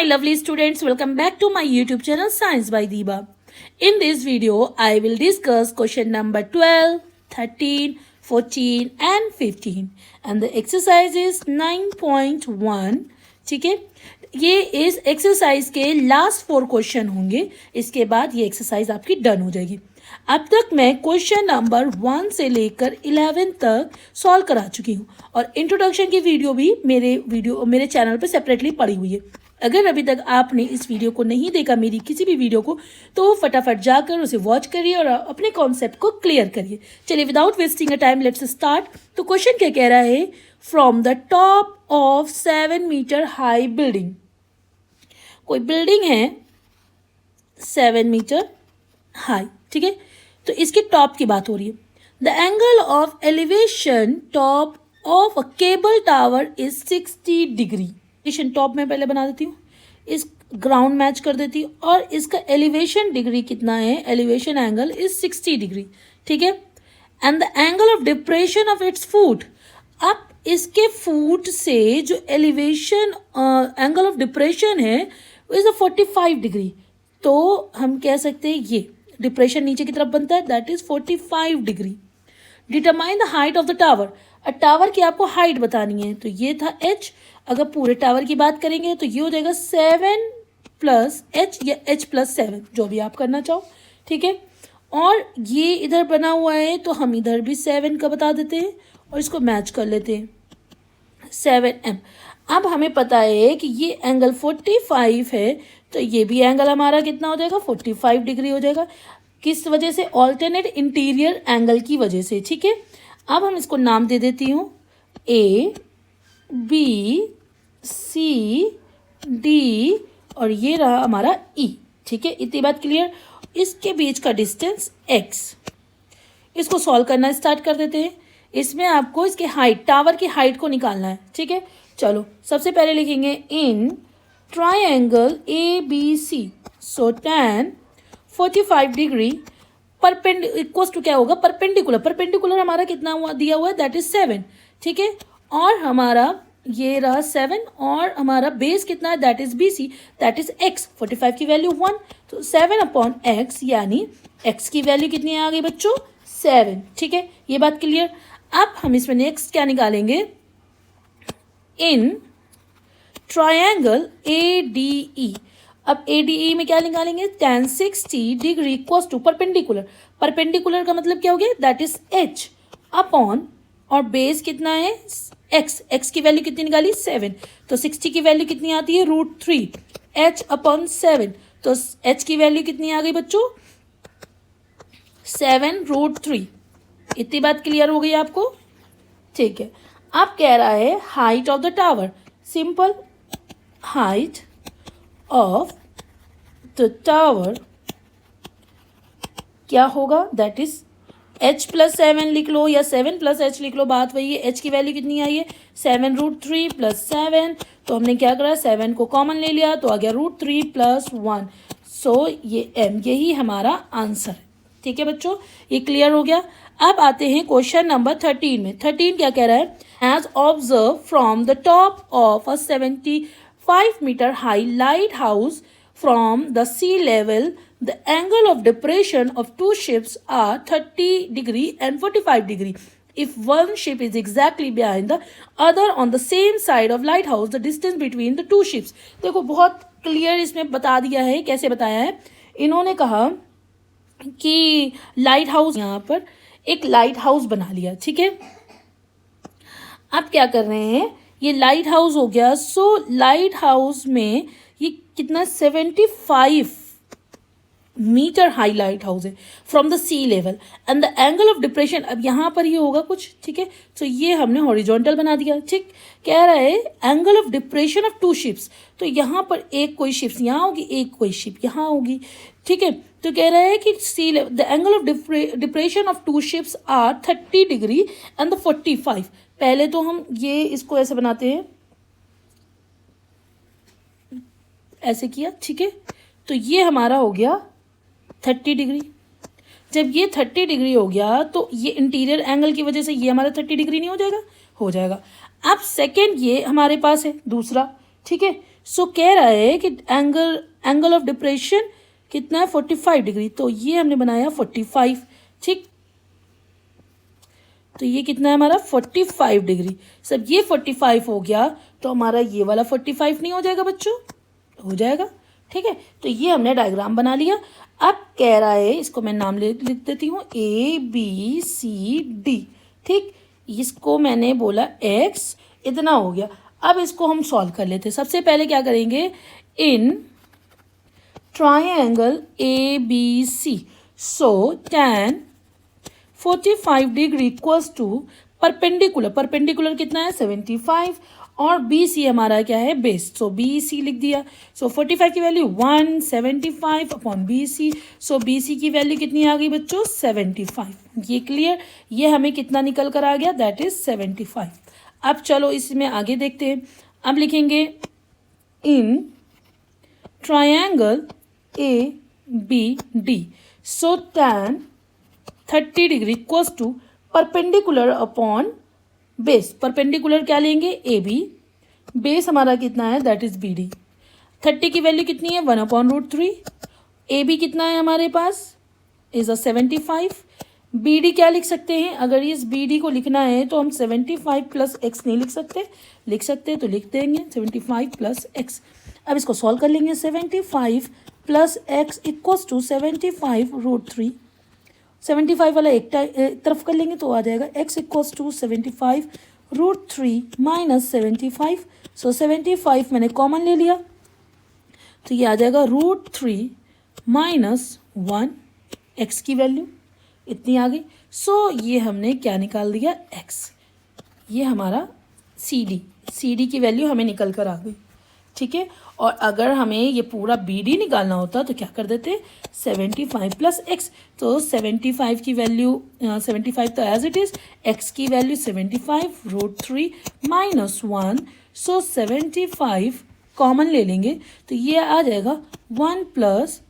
my lovely students, welcome back to my YouTube channel Science by Diba. In this video, I will discuss question number 12, 13, 14 and 15 and the exercise is 9.1. ठीक है, ये इस exercise के last 4 question होंगे. इसके बाद ये exercise आपकी डन हो जाएगी. अब तक मैं क्वेश्चन नंबर 1 से लेकर 11 तक सॉल्व करा चुकी हूँ और इंट्रोडक्शन की वीडियो भी मेरे चैनल पर सेपरेटली पड़ी हुई है. अगर अभी तक आपने इस वीडियो को नहीं देखा, मेरी किसी भी वीडियो को, तो फटाफट जाकर उसे वॉच करिए और अपने कॉन्सेप्ट को क्लियर करिए. चलिए without wasting a time let's start. तो क्वेश्चन क्या कह रहा है? From the top of 7 metre high building. कोई बिल्डिंग है 7 मीटर हाई, ठीक है, तो इसके टॉप की बात हो रही है. The angle of elevation top of a cable tower is 60 degree. Top में पहले बना देती हूँ, इस ग्राउंड मैच कर देती हूँ और इसका एलिवेशन डिग्री कितना है? एलिवेशन एंगल इज 60 डिग्री, ठीक है. And the angle of depression of its foot. अब इसके फुट से जो एलिवेशन एंगल ऑफ डिप्रेशन है इज अ 45 डिग्री. तो हम कह सकते हैं ये डिप्रेशन नीचे की तरफ बनता है, that is 45 degree. Determine the height of the tower. Tower की आपको हाइट बतानी है, तो ये था h. अगर पूरे टावर की बात करेंगे तो ये हो जाएगा 7 प्लस h या h प्लस 7, जो भी आप करना चाहो, ठीक है. और ये इधर बना हुआ है तो हम इधर भी 7 का बता देते हैं और इसको मैच कर लेते हैं 7m. अब हमें पता है कि ये एंगल 45 है, तो ये भी एंगल हमारा कितना हो जाएगा? 45 डिग्री हो जाएगा. किस वजह से? ऑल्टरनेट इंटीरियर एंगल की वजह से, ठीक है. अब हम इसको नाम दे देती हूँ A, B, C, D और ये रहा हमारा E, ठीक है. इतनी बात क्लियर. इसके बीच का डिस्टेंस x. इसको सॉल्व करना स्टार्ट कर देते हैं. इसमें आपको इसके हाइट, टावर की हाइट को निकालना है, ठीक है. चलो सबसे पहले लिखेंगे in triangle ABC. So tan 45 degree equal to क्या होगा? परपेंडिकुलर हमारा कितना हुआ दिया हुआ है? दैट इज 7, ठीक है. और हमारा ये रहा 7 और हमारा बेस कितना है? That is BC, that is x. 45 की वैल्यू 1, तो 7/x यानी x की वैल्यू कितनी आ गई बच्चों? 7, ठीक है. ये बात क्लियर. अब हम इसमें नेक्स्ट क्या निकालेंगे? In triangle ADE. अब ADE में क्या निकालेंगे? tan 60 degree equals to perpendicular का मतलब क्या हो गया? दैट इज h अपॉन, और बेस कितना है? x की वैल्यू कितनी निकाली? 7. तो 60 की वैल्यू कितनी आती है? √3 h अपॉन 7. तो h की वैल्यू कितनी आ गई बच्चों? 7√3. इतनी बात क्लियर हो गई आपको, ठीक है. अब कह रहा है height of the tower. Simple, height of the tower क्या होगा? दैट इज h प्लस 7 लिख लो या 7 प्लस h लिख लो, बात वही है. h की वैल्यू कितनी आई है? 7√3 प्लस 7. तो हमने क्या करा? 7 को कॉमन ले लिया तो आ गया √3 प्लस 1. सो ये m, यही हमारा आंसर है, ठीक है बच्चों. ये क्लियर हो गया. अब आते हैं क्वेश्चन नंबर 13 में. 13 क्या कह रहा है? As observe from the top of a 75 metre high lighthouse from the sea level the angle of depression of 2 ships are 30 degree and 45 degree. If one ship is exactly behind the other on the same side of lighthouse, the distance between the 2 ships. देखो बहुत clear इसमें बता दिया है. कैसे बताया है? इन्होंने कहा कि लाइट हाउस, यहाँ पर एक लाइट हाउस बना लिया, ठीक है. अब क्या कर रहे हैं? ये लाइट हाउस हो गया. सो लाइट हाउस में ये कितना? 75 मीटर हाई लाइट हाउस है from the sea level and the angle of depression. अब यहाँ पर ये होगा कुछ, ठीक है. तो ये हमने हॉरिजॉन्टल बना दिया, ठीक. कह रहा है angle of depression of 2 ships. तो यहाँ पर एक कोई शिप्स यहाँ होगी, एक कोई शिप यहाँ होगी, ठीक है. तो कह रहा है कि sea level the angle of depression of 2 ships are 30 degree and the 45. पहले तो हम ये इसको ऐसे बनाते हैं, ऐसे किया, ठीक है. तो ये हमारा हो गया 30 डिग्री. जब ये 30 डिग्री हो गया तो ये इंटीरियर एंगल की वजह से ये हमारा 30 डिग्री नहीं हो जाएगा? हो जाएगा. अब सेकेंड ये हमारे पास है दूसरा, ठीक है. सो कह रहा है कि एंगल ऑफ डिप्रेशन कितना है 45 डिग्री, तो ये हमने बनाया 45, ठीक। तो ये कितना है हमारा 45 डिग्री। सब ये 45 हो गया तो हमारा ये वाला 45 नहीं हो जाएगा बच्चों? हो जाएगा, ठीक है। तो ये हमने डायग्राम बना लिया। अब कह रहा है, इसको मैं नाम लिख देती हूँ ABCD, ठीक। इसको मैंने बोला x, इतना हो गया। अब इसको हम सॉल्व कर लेते हैं। सबसे पहले क्या करेंगे, in triangle ABC, so tan 45 degree equals to perpendicular कितना है 75, और BC हमारा क्या है बेस, सो BC लिख दिया। सो 45 की वैल्यू 1, 75 अपॉन BC, सो BC की वैल्यू कितनी आ गई बच्चों 75। ये क्लियर, ये हमें कितना निकल कर आ गया, दैट इज 75। अब चलो इसमें आगे देखते हैं। अब लिखेंगे इन triangle ABD, so tan 30 degree equals to perpendicular upon base. Perpendicular क्या लेंगे AB, बेस हमारा कितना है दैट इज BD। 30 की वैल्यू कितनी है 1/√3, AB कितना है हमारे पास इज 75। BD क्या लिख सकते हैं, अगर इस BD को लिखना है तो हम 75 प्लस x नहीं लिख सकते, लिख सकते तो लिख देंगे 75 प्लस x। अब इसको सॉल्व कर लेंगे, 75 प्लस x इक्वल्स टू 75√3। 75 वाला एक तरफ कर लेंगे तो आ जाएगा x इक्वल्स टू 75√3 माइनस 75। सो 75 मैंने कॉमन ले लिया तो ये आ जाएगा √3 माइनस 1, x की वैल्यू इतनी आ गई। सो ये हमने क्या निकाल दिया x, ये हमारा CD की वैल्यू हमें निकल कर आ गई, ठीक है। और अगर हमें ये पूरा BD निकालना होता तो क्या कर देते 75 प्लस x, तो 75 की वैल्यू 75 तो एज इट इज, x की वैल्यू 75√3 माइनस 1, सो 75 कॉमन ले लेंगे तो ये आ जाएगा 1 प्लस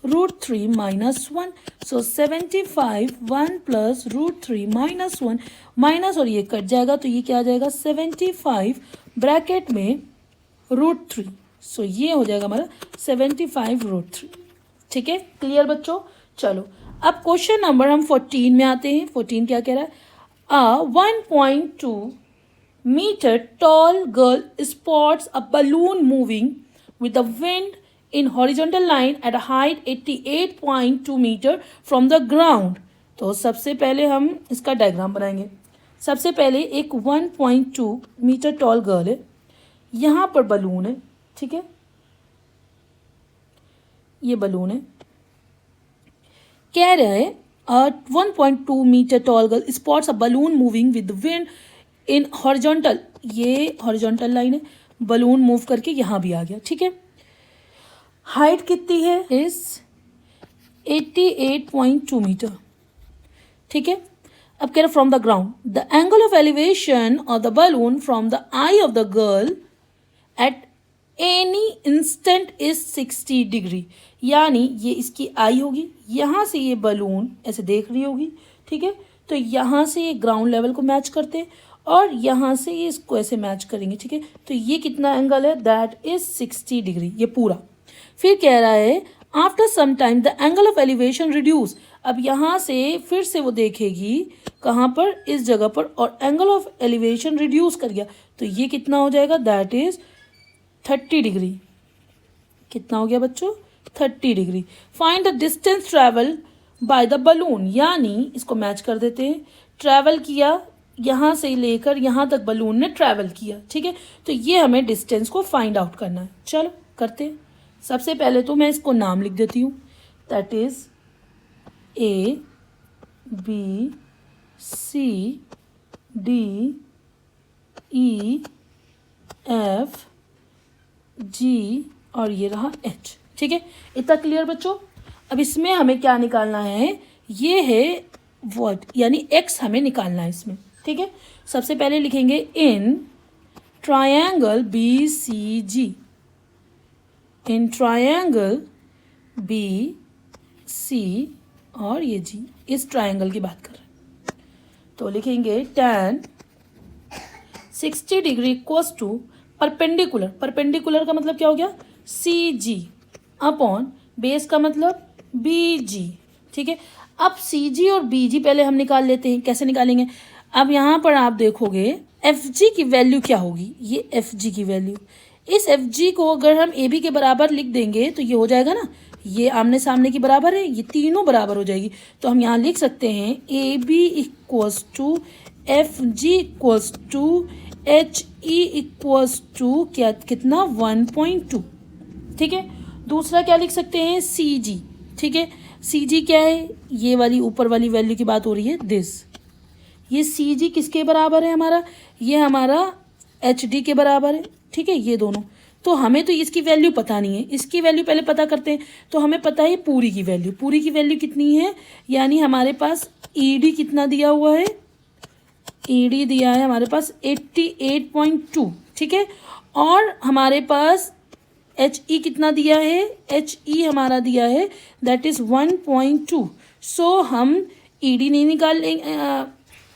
√3 माइनस 1, सो 75 1 प्लस √3 माइनस 1, माइनस और ये कट जाएगा तो ये क्या आ जाएगा 75 ब्रैकेट में √3, सो ये हो जाएगा हमारा 75√3, ठीक है। क्लियर बच्चों? चलो अब क्वेश्चन नंबर हम 14 में आते हैं। 14 क्या कह रहा है, a 1.2 metre tall girl spots a balloon moving with the wind in horizontal line at a height 88.2 meter from the ground। तो सबसे पहले हम इसका डायग्राम बनाएंगे। सबसे पहले एक 1.2 मीटर टॉल गर्ल है, यहाँ पर बलून है, ठीक है, ये बलून है। कह रहा है 1.2 metre tall girl spots a balloon moving with wind in horizontal, ये हॉरिजॉन्टल लाइन है, बलून मूव करके यहाँ भी आ गया, ठीक है। हाइट कितनी है इस 88.2 मीटर, ठीक है। अब कह रहा from the ground the angle of elevation of the balloon from the I of the girl at any instant is 60 degree, यानी ये इसकी आई होगी, यहाँ से ये बलून ऐसे देख रही होगी, ठीक है। तो यहाँ से ये ग्राउंड लेवल को मैच करते हैं और यहाँ से ये इसको ऐसे मैच करेंगे, ठीक है। तो ये कितना एंगल है दैट इज 60 डिग्री, ये पूरा। फिर कह रहा है after some time the angle of elevation reduce, अब यहाँ से फिर से वो देखेगी कहाँ पर, इस जगह पर, और एंगल ऑफ एलिवेशन रिड्यूस कर गया तो ये कितना हो जाएगा दैट इज 30 डिग्री। कितना हो गया बच्चों 30 degree. Find the distance travel by the balloon, यानी इसको मैच कर देते हैं, ट्रैवल किया यहाँ से लेकर यहाँ तक बलून ने ट्रैवल किया, ठीक है। तो ये हमें डिस्टेंस को फाइंड आउट करना है। चलो करते हैं। सबसे पहले तो मैं इसको नाम लिख देती हूँ, दैट इज ABCDEFG और ये रहा H, ठीक है। इतना क्लियर बच्चों? अब इसमें हमें क्या निकालना है, ये है वर्ड यानी x हमें निकालना है इसमें, ठीक है। सबसे पहले लिखेंगे in triangle BCG, in triangle BC और ये G, इस ट्रायंगल की बात कर रहे हैं। तो लिखेंगे tan 60 degree equals to perpendicular, perpendicular का मतलब क्या हो गया, सी जी अपॉन बेस का मतलब बी जी, ठीक है। अब सी जी और बी जी पहले हम निकाल लेते हैं, कैसे निकालेंगे। अब यहाँ पर आप देखोगे एफ जी की वैल्यू क्या होगी, ये एफ जी की वैल्यू, इस एफ जी को अगर हम ए बी के बराबर लिख देंगे तो ये हो जाएगा ना, ये आमने सामने की बराबर है, ये तीनों बराबर हो जाएगी। तो हम यहाँ लिख सकते हैं A B equals to F G equals to H E equals to क्या, कितना 1.2, ठीक है। दूसरा क्या लिख सकते हैं, सी जी, ठीक है। सी जी क्या है, ये वाली ऊपर वाली वैल्यू की बात हो रही है, दिस, ये सी जी किसके बराबर है हमारा, ये हमारा एच डी के बराबर है, ठीक है, ये दोनों। तो हमें तो इसकी वैल्यू पता नहीं है, इसकी वैल्यू पहले पता करते हैं। तो हमें पता है पूरी की वैल्यू, पूरी की वैल्यू कितनी है, यानी हमारे पास ई डी कितना दिया हुआ है, ई डी दिया है हमारे पास 88.2, ठीक है। और हमारे पास एच ई कितना दिया है, एच ई हमारा दिया है दैट इज 1.2। सो हम ई डी नहीं निकाल लेंगे,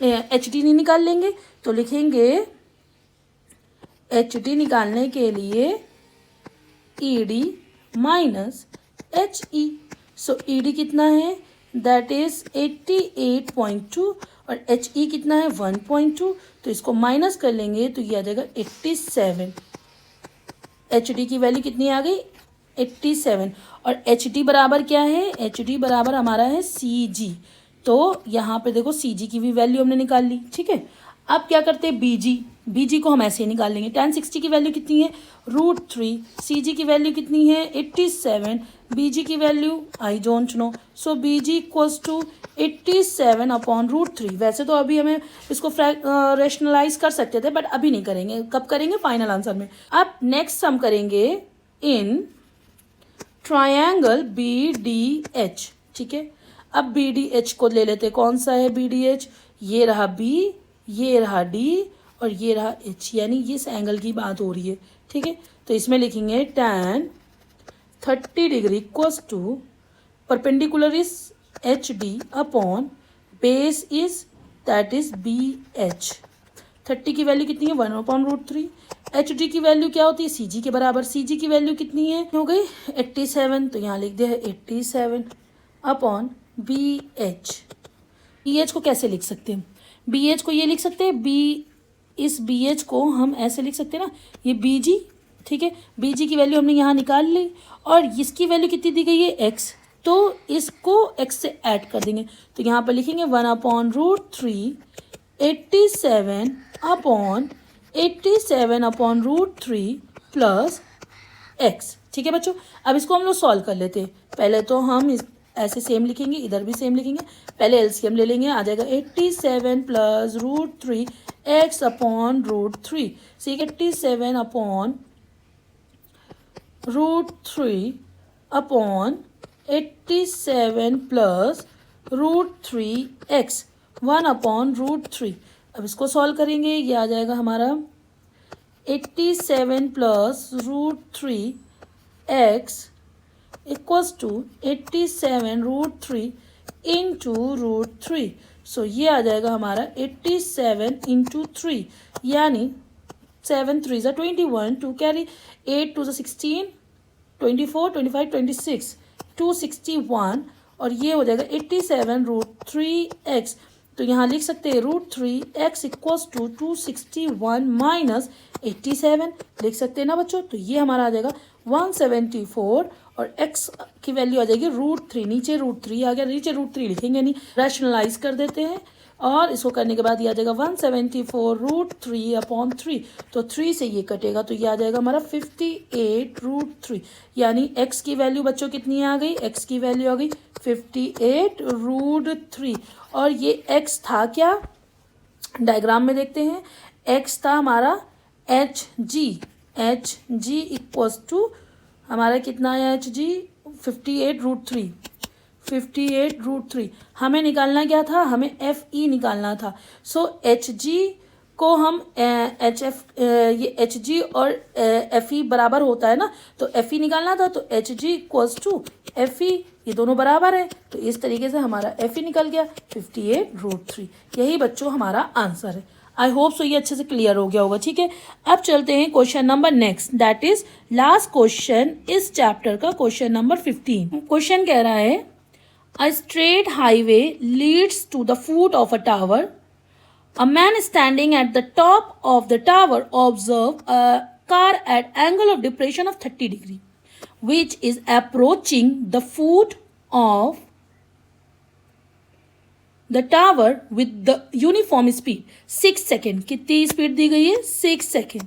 एच डी नहीं निकाल लेंगे, तो लिखेंगे एच डी निकालने के लिए E D minus H E. So E D कितना है, दैट इज 88.2 और एच ई कितना है 1.2, तो इसको माइनस कर लेंगे तो ये आ जाएगा 87। एच डी की वैल्यू कितनी आ गई, 87। और एच डी बराबर क्या है, एच डी बराबर हमारा है सी जी। तो यहाँ पे देखो सी जी की भी वैल्यू हमने निकाल ली, ठीक है। अब क्या करते हैं, बी जी, बी जी को हम ऐसे ही निकाल लेंगे। tan 60 की वैल्यू कितनी है, √3, सी जी की वैल्यू कितनी है 87, बी जी की value I don't know, so B G equals to 87 upon √3। वैसे तो अभी हमें इसको रेशनलाइज कर सकते थे, बट अभी नहीं करेंगे, कब करेंगे, फाइनल आंसर में। अब नेक्स्ट हम करेंगे in triangle B D H, ठीक है। अब बी डी एच को ले लेते, कौन सा है बी डी एच, ये रहा बी, ये रहा डी और ये रहा एच, यानी इस एंगल की बात हो रही है, ठीक है। तो इसमें लिखेंगे tan 30 degree equals to perpendicular is H D upon base is that is B H. 30 की वैल्यू कितनी है 1/√3, एच डी की वैल्यू क्या होती है सी जी के बराबर, सी जी की वैल्यू कितनी है, हो गई 87, तो यहाँ लिख दिया है 87 upon B H. B H को कैसे लिख सकते हैं, बी एच को ये लिख सकते हैं, बी, इस बी एच को हम ऐसे लिख सकते हैं ना, ये बी जी, ठीक है। बी जी की वैल्यू हमने यहाँ निकाल ली और इसकी वैल्यू कितनी दी गई है एक्स, तो इसको एक्स से ऐड कर देंगे। तो यहाँ पर लिखेंगे 1/√3 87/√3 प्लस एक्स, ठीक है बच्चों। अब इसको हम लोग सॉल्व कर लेते हैं। पहले तो हम ऐसे सेम लिखेंगे, इधर भी सेम लिखेंगे, पहले एलसीएम ले लेंगे, आ जाएगा 87 प्लस √3 एक्स अपॉन √3, ठीक है। 87 अपॉन √3 अपॉन 87 प्लस √3 एक्स 1/√3। अब इसको सॉल्व करेंगे, ये आ जाएगा हमारा 87 plus √3 x equals to 87√3 into √3। So ये आ जाएगा हमारा 87 इंटू 3, यानी 7 3 ज़ा 21, 2 कैरी 8 2 ज़ा 16, 24 25 26 261 और ये हो जाएगा 87√3x। तो यहाँ लिख सकते हैं √3x इक्वल्स टू 261 माइनस 87 लिख सकते हैं ना बच्चों। तो ये हमारा आ जाएगा 174 और x की वैल्यू आ जाएगी √3, नीचे √3 आ गया, नीचे √3 लिखेंगे नहीं, रैशनलाइज कर देते हैं और इसको करने के बाद ये आ जाएगा 174√3 अपॉन 3, तो 3 से ये कटेगा तो ये आ जाएगा हमारा 58√3, यानी x की वैल्यू बच्चों कितनी आ गई, x की वैल्यू आ गई 58√3 और ये x था क्या, डायग्राम में देखते हैं, x था हमारा एच जी इक्वल्स टू हमारा कितना है एच जी 58√3 हमें निकालना क्या था, हमें एफ ई निकालना था। सो एच जी को हम ये एच जी और एफ ई बराबर होता है ना, तो एफ ई निकालना था, तो H G equals to F E, ये दोनों बराबर है, तो इस तरीके से हमारा एफ ई निकल गया 58√3। यही बच्चों हमारा आंसर है। आई होप सो ये अच्छे से क्लियर हो गया होगा, ठीक है। अब चलते हैं question number next, that is last question इस चैप्टर का, क्वेश्चन नंबर 15। क्वेश्चन कह रहा है a straight highway leads to the foot of a tower. A man standing at the top of the tower observe a car at angle of depression of 30 degree, which is approaching the foot of the tower with the uniform speed 6 second. कितनी speed दी गई है? 6 second.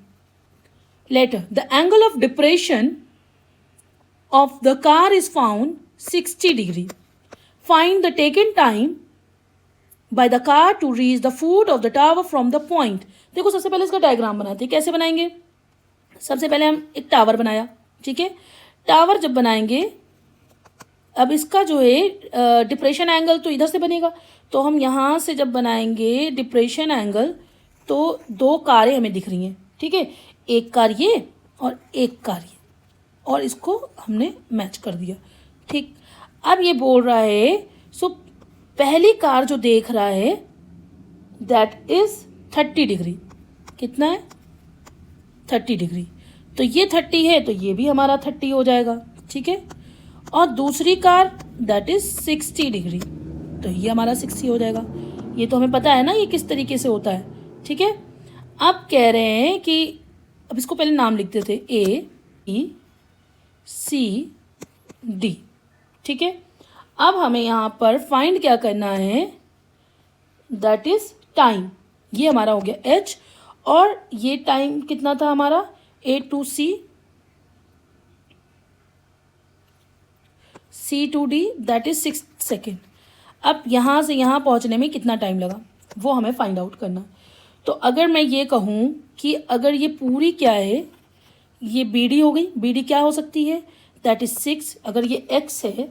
Later, the angle of depression of the car is found 60 degree. Find the taken time by the car to reach the foot of the tower from the point. देखो सबसे पहले इसका diagram बनाते हैं। कैसे बनाएंगे? सबसे पहले हम एक टावर बनाया, ठीक है। टावर जब बनाएंगे, अब इसका जो है डिप्रेशन एंगल तो इधर से बनेगा, तो हम यहाँ से जब बनाएंगे डिप्रेशन एंगल, तो दो कारें हमें दिख रही हैं, ठीक है। एक कार ये और एक कार ये, और इसको हमने मैच कर दिया, ठीक। अब ये बोल रहा है सो पहली कार जो देख रहा है दैट इज 30 डिग्री। कितना है? 30 डिग्री। तो ये 30 है तो ये भी हमारा 30 हो जाएगा, ठीक है। और दूसरी कार दैट इज 60 डिग्री, तो ये हमारा 60 हो जाएगा। ये तो हमें पता है ना ये किस तरीके से होता है, ठीक है। अब कह रहे हैं कि अब इसको पहले नाम लिख देते, ABCD, ठीक है। अब हमें यहाँ पर फाइंड क्या करना है, दैट इज टाइम। ये हमारा हो गया H, और ये टाइम कितना था हमारा A to C, C to D, that is 6 second. अब यहाँ से यहाँ पहुँचने में कितना टाइम लगा वो हमें फाइंड आउट करना। तो अगर मैं ये कहूँ कि अगर ये पूरी क्या है, ये BD हो गई। BD क्या हो सकती है? That is 6। अगर ये X है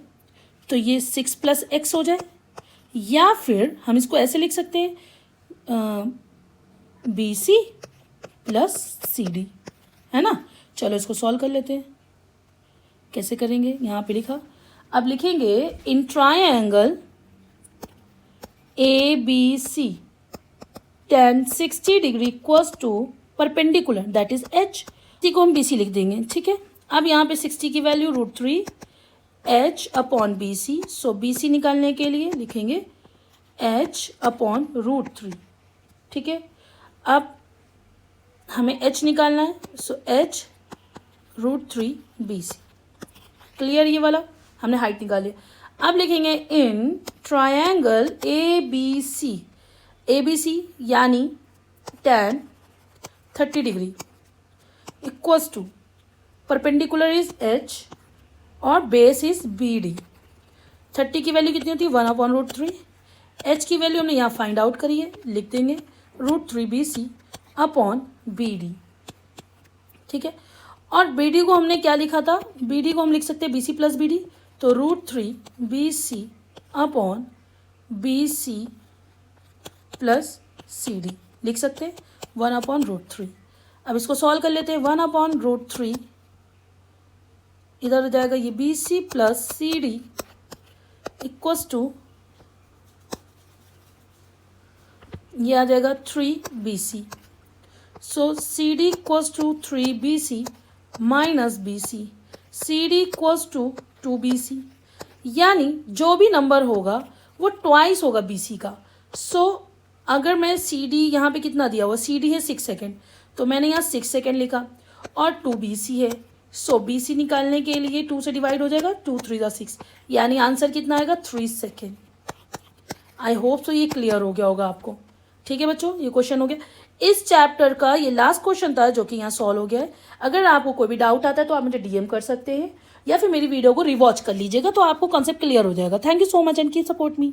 तो ये 6 + X हो जाए, या फिर हम इसको ऐसे लिख सकते हैं BC + CD, है ना। चलो इसको सॉल्व कर लेते हैं। कैसे करेंगे? यहाँ पे लिखा। अब लिखेंगे in triangle ABC tan 60 degree equals to perpendicular that is H। इसी को हम BC लिख देंगे, ठीक है। अब यहाँ पे 60 की वैल्यू √3 H/BC। सो BC निकालने के लिए लिखेंगे H/√3, ठीक है। अब हमें H निकालना है, सो H√3 BC। क्लियर? ये वाला हमने हाइट निकाली। अब लिखेंगे इन ट्रायंगल ABC यानी tan 30 degree equals to perpendicular is H और बेस इज BD। 30 की वैल्यू कितनी होती है? 1/√3। H की वैल्यू हमने यहाँ फाइंड आउट करी है, लिख देंगे √3 BC/BD, ठीक है। और BD को हमने क्या लिखा था? BD को हम लिख सकते हैं BC + BD, तो √3 BC/BC + CD लिख सकते हैं 1/√3। अब इसको सॉल्व कर लेते हैं। 1/√3 इधर हो जाएगा, ये BC + CD इक्वल्स टू ये आ जाएगा 3BC। So CD equals to 3BC - BC, CD equals to 2BC। यानी जो भी नंबर होगा वो ट्वाइस होगा BC का। सो अगर मैं CD यहाँ पे कितना दिया हुआ, CD है 6 सेकेंड, तो मैंने यहाँ 6 सेकेंड लिखा, और 2BC है। सो BC निकालने के लिए 2 से डिवाइड हो जाएगा, 2 3 6, यानी आंसर कितना आएगा? 3 सेकेंड। आई होप सो ये क्लियर हो गया होगा आपको, ठीक है बच्चों। ये क्वेश्चन हो गया इस चैप्टर का, ये लास्ट क्वेश्चन था जो कि यहाँ सॉल्व हो गया है। अगर आपको कोई भी डाउट आता है तो आप मुझे DM कर सकते हैं, या फिर मेरी वीडियो को रिवॉच कर लीजिएगा, तो आपको कॉन्सेप्ट क्लियर हो जाएगा। Thank you so much and keep support me.